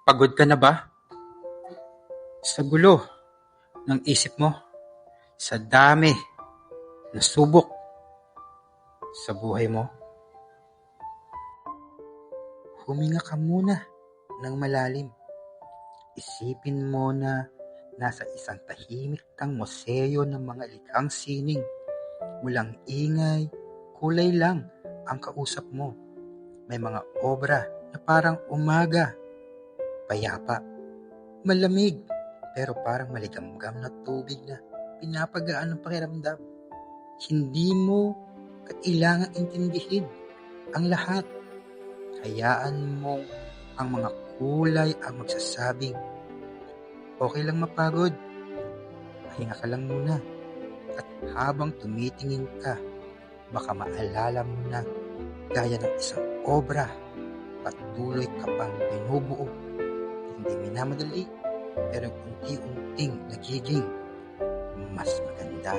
Pagod ka na ba? Sa gulo ng isip mo? Sa dami na subok sa buhay mo? Huminga ka muna ng malalim. Isipin mo na nasa isang tahimik kang museo ng mga likhang sining. Walang ingay, kulay lang ang kausap mo. May mga obra na parang umaga, payapa, malamig, pero parang maligamgam na tubig na pinapagaan ng pakiramdam. Hindi mo kailangang intindihin ang lahat. Hayaan mong ang mga kulay ang magsasabing, okay lang mapagod, pahinga ka lang muna. At habang tumitingin ka, baka maalala mo na gaya ng isang obra, patuloy ka pang binubuo. Hindi minamadali, pero unti-unting nagiging mas maganda.